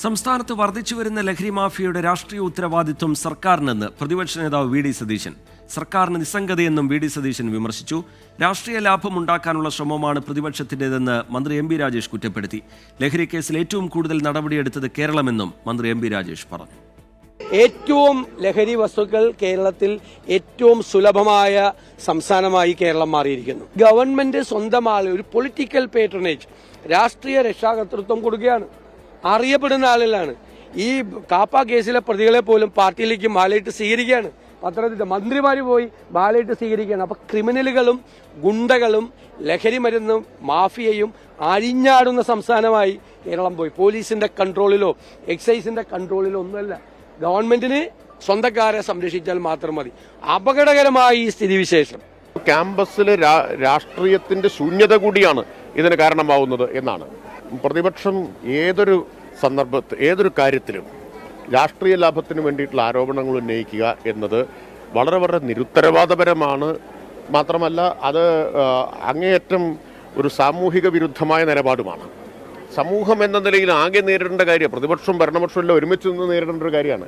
സംസ്ഥാനത്ത് വർദ്ധിച്ചുവരുന്ന ലഹരി മാഫിയയുടെ രാഷ്ട്രീയ ഉത്തരവാദിത്വം സർക്കാരിനെന്ന് പ്രതിപക്ഷ നേതാവ് വി ഡി സതീശൻ. സർക്കാരിന് നിസ്സംഗതയെന്നും വി ഡി സതീശൻ വിമർശിച്ചു. രാഷ്ട്രീയ ലാഭം ഉണ്ടാക്കാനുള്ള ശ്രമമാണ് പ്രതിപക്ഷത്തിന്റേതെന്ന് മന്ത്രി എം പി രാജേഷ് കുറ്റപ്പെടുത്തി. ലഹരി കേസിൽ ഏറ്റവും കൂടുതൽ നടപടിയെടുത്തത് കേരളമെന്നും മന്ത്രി എം പി രാജേഷ് പറഞ്ഞു. ഏറ്റവും ലഹരി വസ്തുക്കൾ കേരളത്തിൽ ഏറ്റവും സുലഭമായ സംസ്ഥാനമായി കേരളം മാറിയിരിക്കുന്നു. ഗവൺമെന്റ് സ്വന്തം ആള് ഒരു പൊളിറ്റിക്കൽ പേട്രണേജ്, രാഷ്ട്രീയ രക്ഷാകർതൃത്വം കൊടുക്കുകയാണ്. അറിയപ്പെടുന്ന ആളുകളാണ്. ഈ കാപ്പ കേസിലെ പ്രതികളെ പോലും പാർട്ടിയിലേക്ക് മാലയിട്ട് സ്വീകരിക്കുകയാണ്. പത്തനംതിട്ട മന്ത്രിമാര് പോയി മാലയിട്ട് സ്വീകരിക്കുകയാണ്. അപ്പൊ ക്രിമിനലുകളും ഗുണ്ടകളും ലഹരി മരുന്നും മാഫിയയും അരിഞ്ഞാടുന്ന സംസ്ഥാനമായി കേരളം പോയി. പോലീസിന്റെ കൺട്രോളിലോ എക്സൈസിന്റെ കൺട്രോളിലോ ഒന്നുമല്ല. ഗവൺമെന്റിന് സ്വന്തക്കാരെ സംരക്ഷിച്ചാൽ മാത്രം മതി. അപകടകരമായ ഈ സ്ഥിതിവിശേഷം ക്യാമ്പസിലെ രാഷ്ട്രീയത്തിന്റെ ശൂന്യത കൂടിയാണ് ഇതിന് കാരണമാവുന്നത് എന്നാണ്. പ്രതിപക്ഷം ഏതൊരു കാര്യത്തിലും രാഷ്ട്രീയ ലാഭത്തിന് വേണ്ടിയിട്ടുള്ള ആരോപണങ്ങൾ ഉന്നയിക്കുക എന്നത് വളരെ വളരെ നിരുത്തരവാദപരമാണ്. മാത്രമല്ല അത് അങ്ങേയറ്റം ഒരു സാമൂഹിക വിരുദ്ധമായ നിലപാടുമാണ്. സമൂഹം എന്ന നിലയിൽ ആകെ നേരിടേണ്ട കാര്യം പ്രതിപക്ഷവും ഭരണപക്ഷവും എല്ലാം ഒരുമിച്ച് നിന്ന് നേരിടേണ്ട ഒരു കാര്യമാണ്.